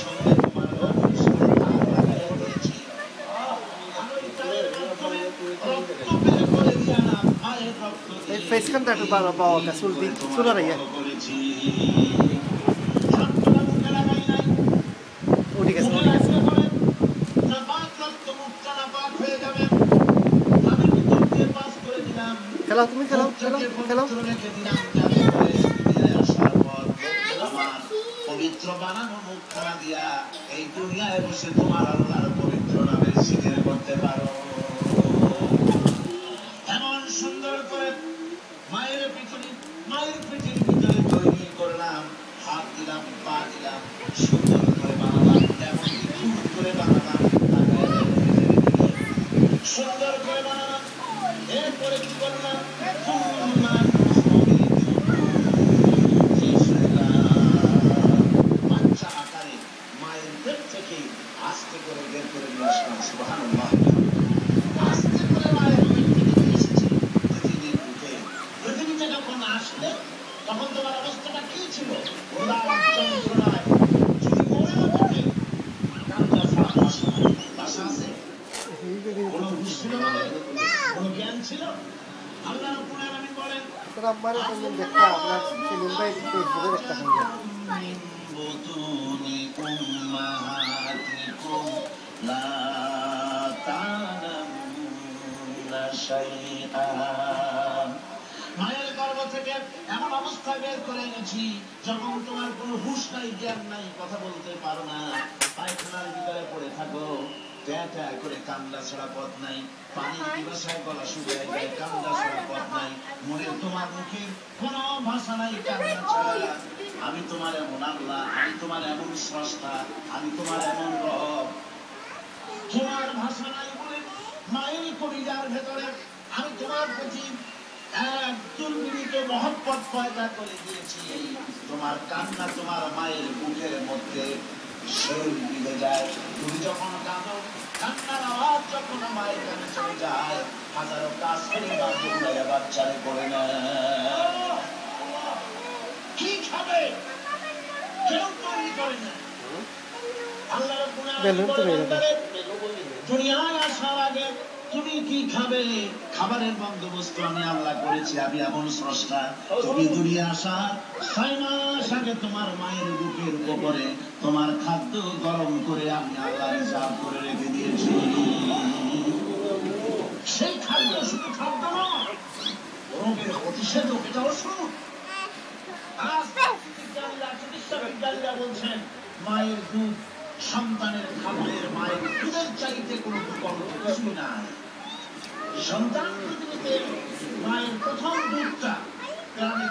সঙ্গে তোমার পরিষ্কার দাগ লাগাইয়া দিয়েছি। আলোর তারের মাধ্যমে রক্ত বের করে দিয়া না, মায়ের রক্ত দিয়ে face kan tak tu bawa bawa ke sulti sudah raya. রক্তটা মুখে লাগাই নাই, Udi ke মুখে sulti. লাগলে পরে নাপাক রক্ত মুখটা নাপাক হয়ে যাবে। আমি ভিতর দিয়ে পাস করে দিলাম, Kalau tu kalau মুখটাকে kalau পবিত্র রেখে দিলাম, যাতে করে দুনিয়ায় আসার পর আমার পবিত্র বানানো মুখখানা দিয়া এই দুনিয়ায় বসে তোমার আল্লাহর পবিত্র নামের জিকির করতে পারো। এমন সুন্দর করে মায়ের পিঠের ভিতরে তৈরি করলাম, হাত দিলাম, পা দিলাম, সুন্দর করে বানালাম, এমন খুব করে বানালাম, সুন্দর করে বানালাম। এরপরে কি করলাম, বাচ্চা আকারে মায়ের পেট থেকে আস্তে করে বের করে নিয়ে আসলাম। সুবহানাল্লাহ, আস্তে করে মায়ের পেট থেকে নিয়ে এসেছি পৃথিবীর বুকে। পৃথিবীতে যখন আসলে তখন তোমার অবস্থাটা কি ছিল? যন্ত্রণায় যদি মরেও থাকে, কান্না ছাড়া ভাষা আছে? কোন হুঁশ ছিল না, কোন জ্ঞান ছিল? আল্লাহ রাব্বুল আলামিন বলেন, Kalau baru pun dekta, nak film baik tu juga dekta kan. বুতুনি উম্মাহাতিকুম লা তা'লামুনা শাইআ। মায়ের গর্ভ থেকে এমন অবস্থায় বের করে এনেছি যখন তোমার কোনো হুঁশ নাই, জ্ঞান নাই, কথা বলতে পারো না, পায়খানার ভিতরে পড়ে থাকো, ট্যাঁ করে কান্না ছাড়া পথ নাই, পানির পিপাসায় গলা শুকিয়ে যায়, কান্না ছাড়া পথ নাই, মনে তোমার মুখের কোনো ভাষা নাই কান্না ছাড়া। আমি তোমার এমন আল্লাহ, আমি তোমার এমন স্রষ্টা, আমি তোমার এমন রব, তোমার ভাষা নাই বলে মায়ের কলিজার ভেতরে আমি তোমার প্রতি এক দুর্বিনীত মহব্বত পয়দা করে দিয়েছি। তোমার কান্না তোমার মায়ের বুকের মধ্যে সেই মিলে যায়। তুমি যখন কাঁদো, কান্নার আওয়াজ যখন মায়ের কানে চলে যায়, হাজারো কাজ করে বাচ্চারে করে না। কি খাবে কেউ তৈরি করে না। আল্লাহ রাব্বুল আলামিন বলেন, দুনিয়ায় আসার আগে তুমি কি খাবে, খাবারের বন্দোবস্ত আমি আল্লাহ করেছি, আমি এমন স্রষ্টা। তুমি দুনিয়া আসার 6 মাস আগে তোমার মায়ের বুকের উপরে তোমার খাদ্য গরম করে আমি আল্লাহ রিজার্ভ করে রেখে দিয়েছি। সেই খাদ্য শুধু খাদ্য নয়, রোগের প্রতিষেধক, এটা ওষুধ। আজ চিকিৎসা বিজ্ঞানীরা বলছেন মায়ের দুধ সন্তানের খাবারের, মায়ের দুধের চাইতে কোনো বিকল্প কিছুই নাই। সন্তান পৃথিবীতে মায়ের প্রথম দুধটা প্রাণী